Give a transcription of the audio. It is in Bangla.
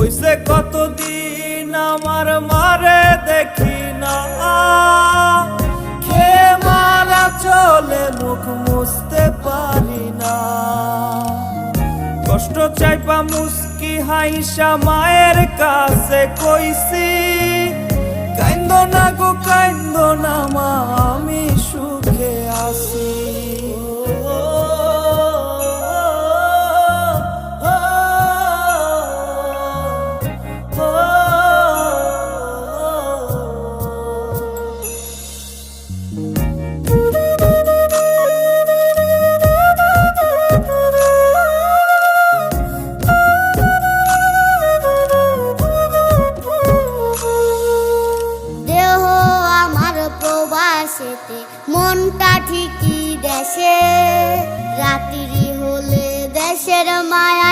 হইছে কতদিন আমার মারে দেখি না, খে মারা চলে মুখ মুছতে পারি না। কষ্ট চাইপা মুস্কি হাইসা মায়ের কাছে কইছি, কাইন্দো না গো কাইন্দো না মা, আমি সুখে আছি। মনটা ঠিকই দেশে, রাত্রি হলে দেশের মায়া